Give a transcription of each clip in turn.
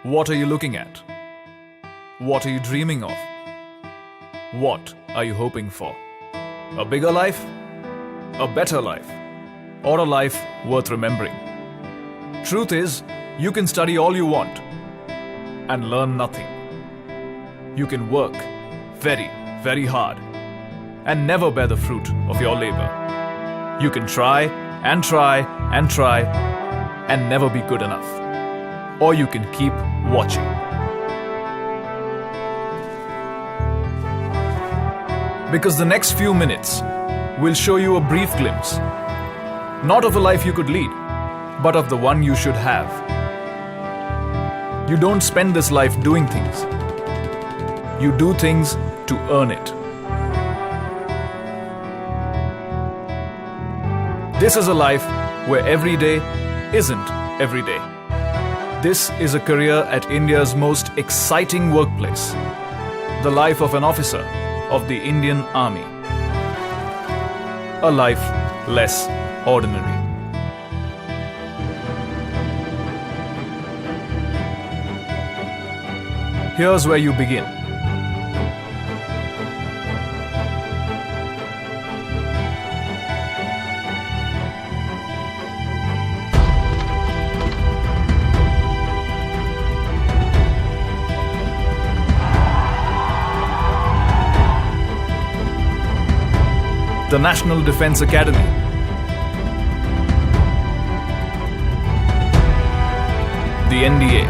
What are you looking at? What are you dreaming of? What are you hoping for? A bigger life? A better life? Or a life worth remembering? Truth is, you can study all you want and learn nothing. You can work very, very hard and never bear the fruit of your labor. You can try and try and try and never be good enough. Or you can keep watching. Because the next few minutes will show you a brief glimpse, not of a life you could lead, but of the one you should have. You don't spend this life doing things. You do things to earn it. This is a life where every day isn't every day. This is a career at India's most exciting workplace, the life of an officer of the Indian Army. A life less ordinary. Here's where you begin. The National Defence Academy. The NDA.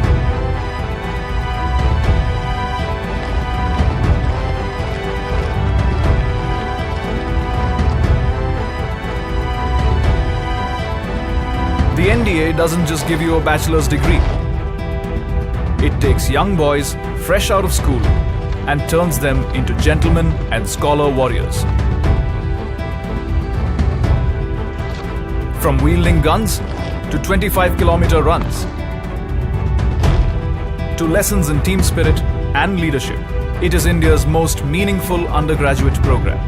The NDA doesn't just give you a bachelor's degree. It takes young boys fresh out of school and turns them into gentlemen and scholar warriors. From wielding guns to 25-kilometer runs, to lessons in team spirit and leadership, it is India's most meaningful undergraduate program.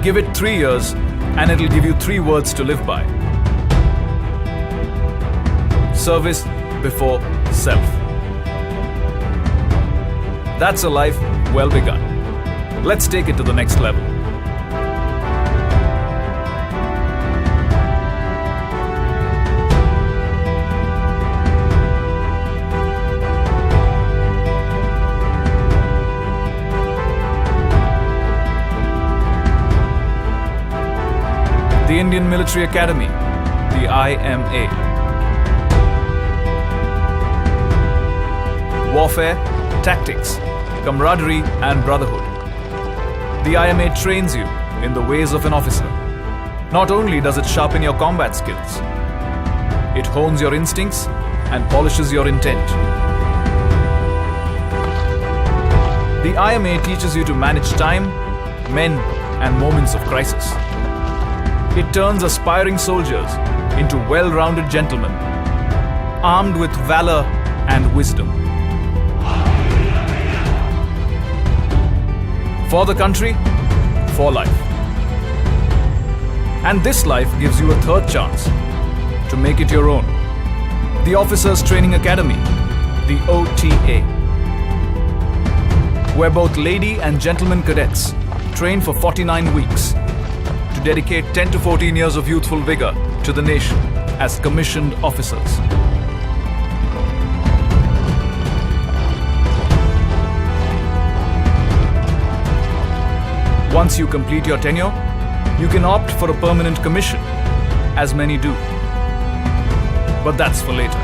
Give it 3 years and it'll give you 3 words to live by. Service before self. That's a life well begun. Let's take it to the next level. The Indian Military Academy, the IMA. Warfare, tactics, camaraderie and brotherhood. The IMA trains you in the ways of an officer. Not only does it sharpen your combat skills, it hones your instincts and polishes your intent. The IMA teaches you to manage time, men, and moments of crisis. It turns aspiring soldiers into well-rounded gentlemen, armed with valor and wisdom. For the country, for life. And this life gives you a third chance to make it your own. The Officers Training Academy, the OTA, where both lady and gentleman cadets train for 49 weeks to dedicate 10 to 14 years of youthful vigor to the nation as commissioned officers. Once you complete your tenure, you can opt for a permanent commission, as many do. But that's for later.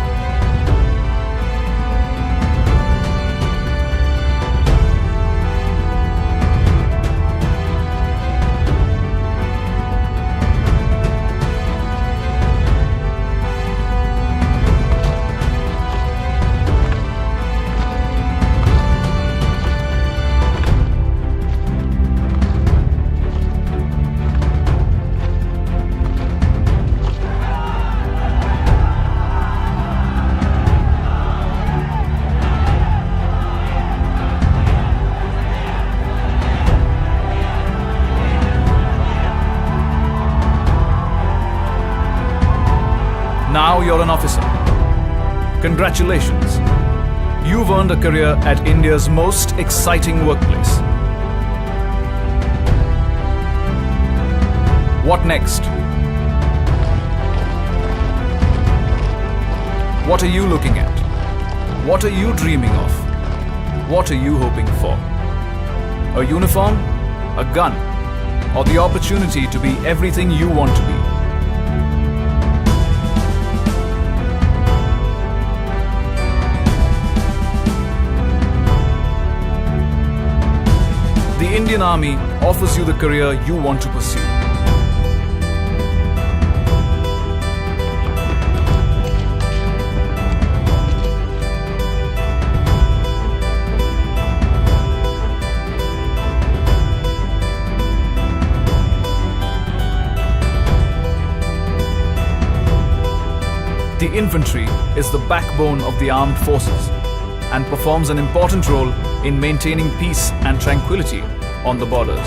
you're an officer. Congratulations. You've earned a career at India's most exciting workplace. What next? What are you looking at? What are you dreaming of? What are you hoping for? A uniform? A gun? Or the opportunity to be everything you want to be? The Indian Army offers you the career you want to pursue. The infantry is the backbone of the armed forces and performs an important role in maintaining peace and tranquility on the borders.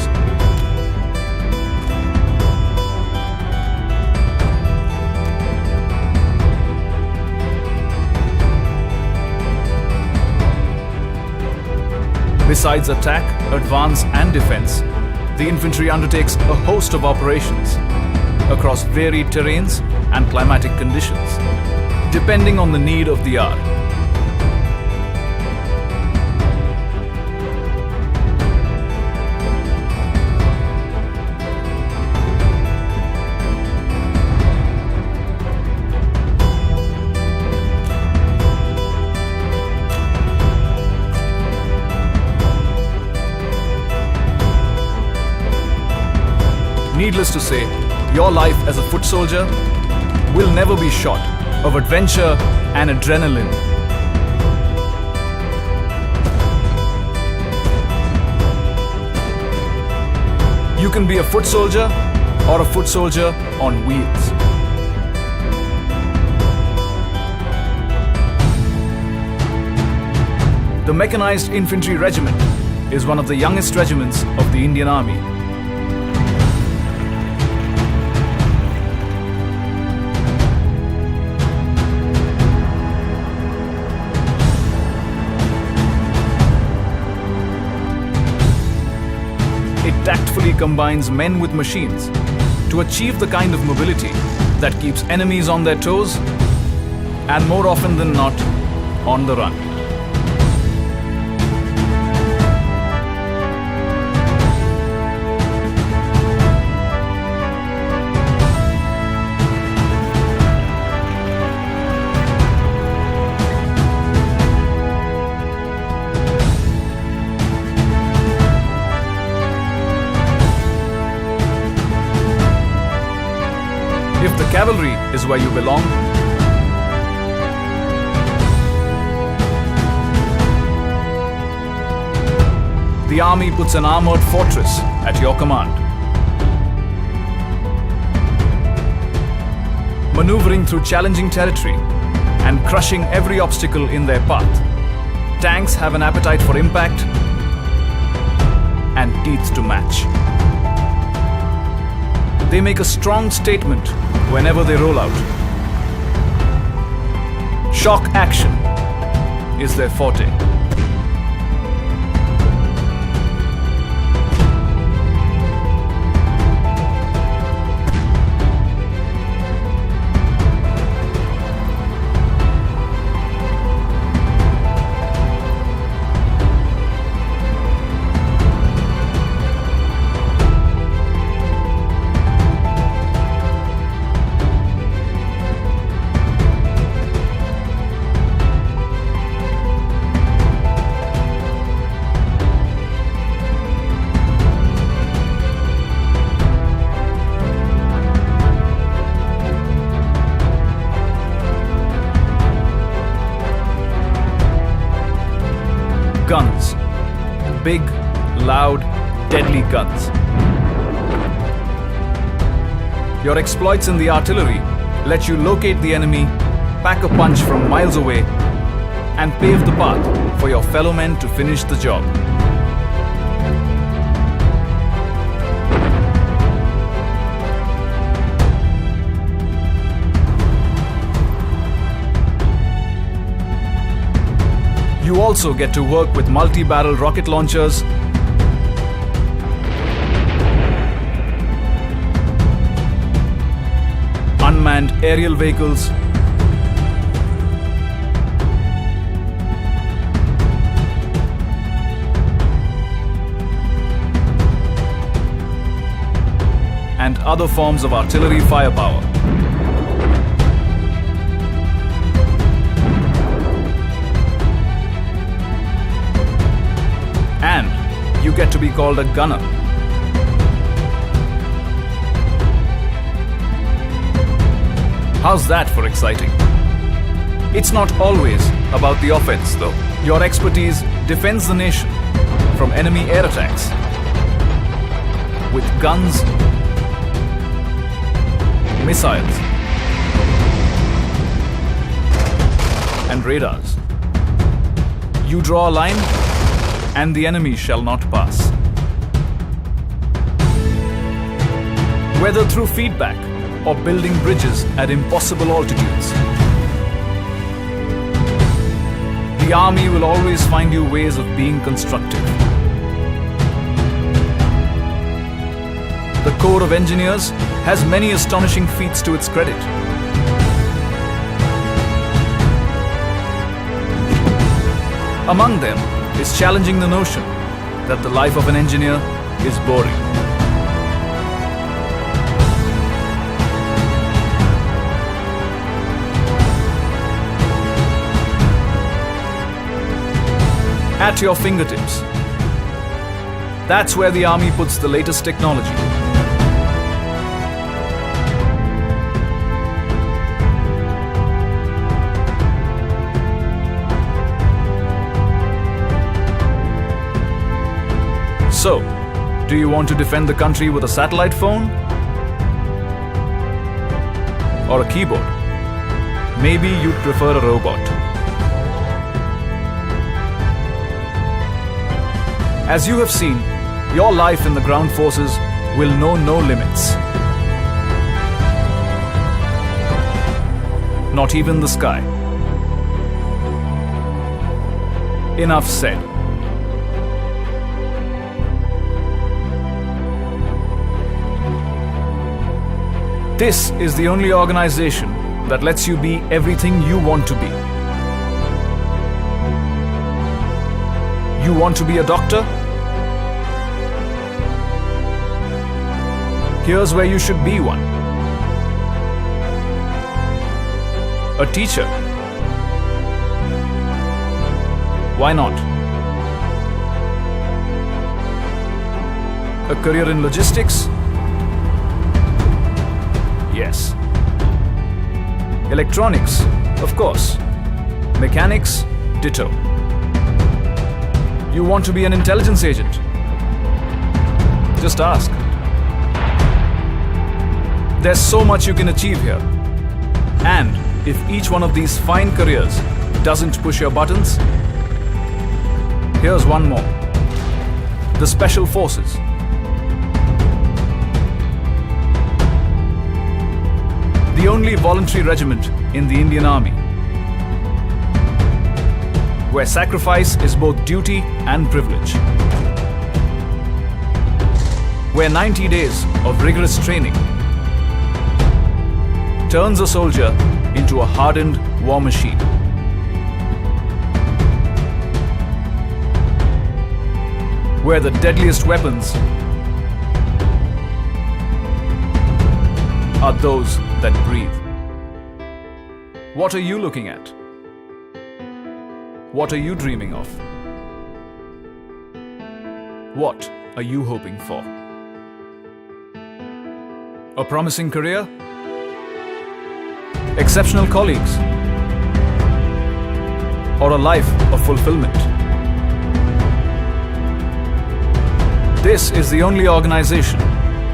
Besides attack, advance and defense, the infantry undertakes a host of operations across varied terrains and climatic conditions, depending on the need of the hour. Needless to say, your life as a foot soldier will never be short of adventure and adrenaline. You can be a foot soldier or a foot soldier on wheels. The Mechanized Infantry Regiment is one of the youngest regiments of the Indian Army. Tactfully combines men with machines to achieve the kind of mobility that keeps enemies on their toes and more often than not on the run. If the cavalry is where you belong, the army puts an armored fortress at your command. Maneuvering through challenging territory and crushing every obstacle in their path, tanks have an appetite for impact and teeth to match. They make a strong statement whenever they roll out. Shock action is their forte. Guns. Big, loud, deadly guns. Your exploits in the artillery let you locate the enemy, pack a punch from miles away, and pave the path for your fellow men to finish the job. You also get to work with multi-barrel rocket launchers, unmanned aerial vehicles, and other forms of artillery firepower. And you get to be called a gunner. How's that for exciting? It's not always about the offense, though. Your expertise defends the nation from enemy air attacks with guns, missiles, and radars. You draw a line, and the enemy shall not pass. Whether through feedback or building bridges at impossible altitudes, the Army will always find you ways of being constructive. The Corps of Engineers has many astonishing feats to its credit. Among them is challenging the notion that the life of an engineer is boring. At your fingertips. That's where the Army puts the latest technology. So, do you want to defend the country with a satellite phone? Or a keyboard? Maybe you'd prefer a robot. As you have seen, your life in the ground forces will know no limits. Not even the sky. Enough said. This is the only organization that lets you be everything you want to be. You want to be a doctor? Here's where you should be one. A teacher? Why not? A career in logistics? Yes. Electronics? Of course. Mechanics? Ditto. You want to be an intelligence agent? Just ask. There's so much you can achieve here. And if each one of these fine careers doesn't push your buttons, here's one more. The Special Forces. The only voluntary regiment in the Indian Army, where sacrifice is both duty and privilege. Where 90 days of rigorous training turns a soldier into a hardened war machine. Where the deadliest weapons are those that breathe. What are you looking at? What are you dreaming of? What are you hoping for? A promising career? Exceptional colleagues? Or a life of fulfillment? This is the only organization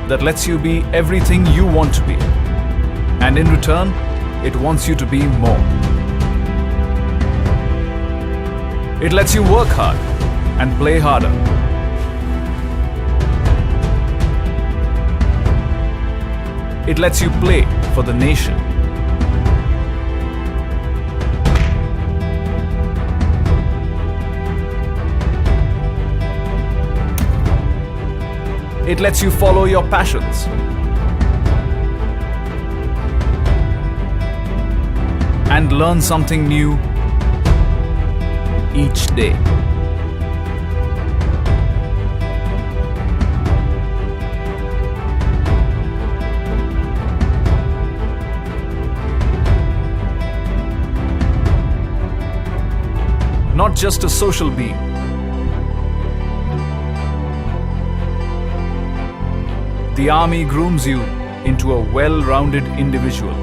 that lets you be everything you want to be. And in return, it wants you to be more. It lets you work hard and play harder. It lets you play for the nation. It lets you follow your passions. And learn something new each day. Not just a social being. The army grooms you into a well-rounded individual.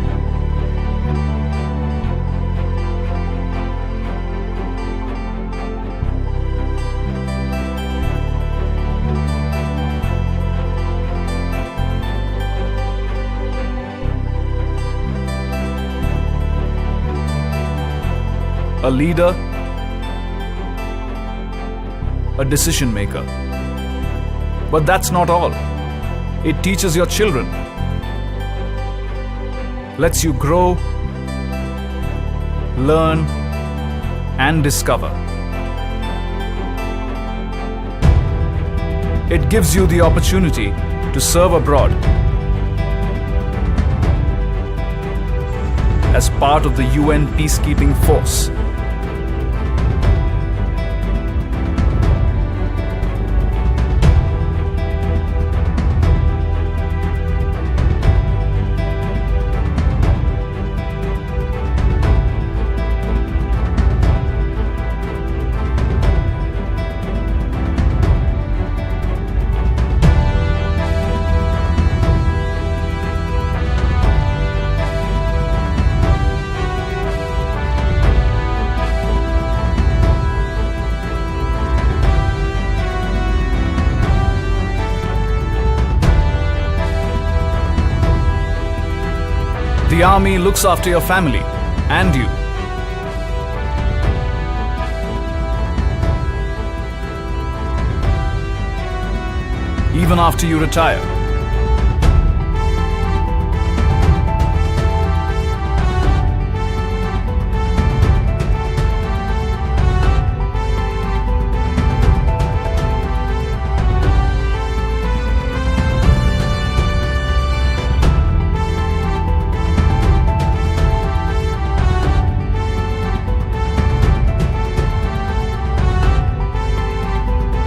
A leader, a decision maker. But that's not all. It teaches your children, lets you grow, learn, and discover. It gives you the opportunity to serve abroad as part of the UN peacekeeping force. The army looks after your family and you. Even after you retire.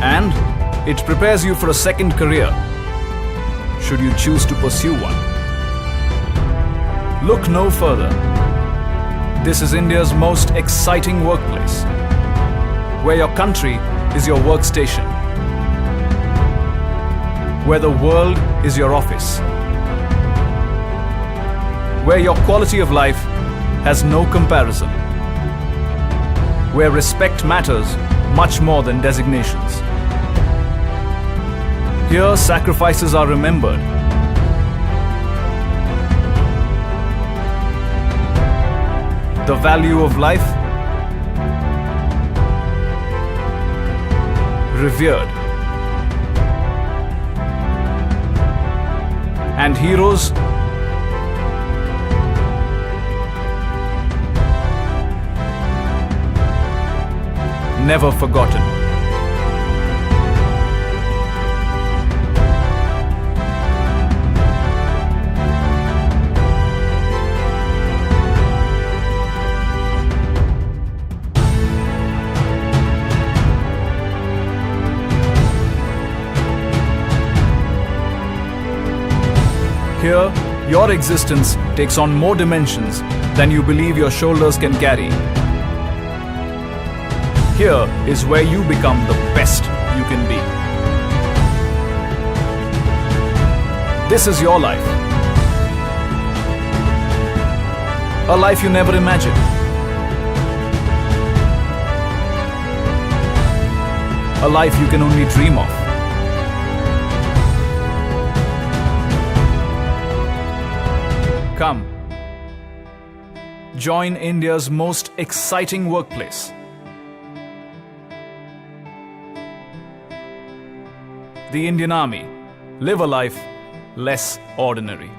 And it prepares you for a second career, should you choose to pursue one. Look no further. This is India's most exciting workplace, where your country is your workstation, where the world is your office, where your quality of life has no comparison, where respect matters much more than designations. Here, sacrifices are remembered. The value of life revered. And heroes never forgotten. Here, your existence takes on more dimensions than you believe your shoulders can carry. Here is where you become the best you can be. This is your life. A life you never imagined. A life you can only dream of. Come, join India's most exciting workplace. The Indian Army. Live a life less ordinary.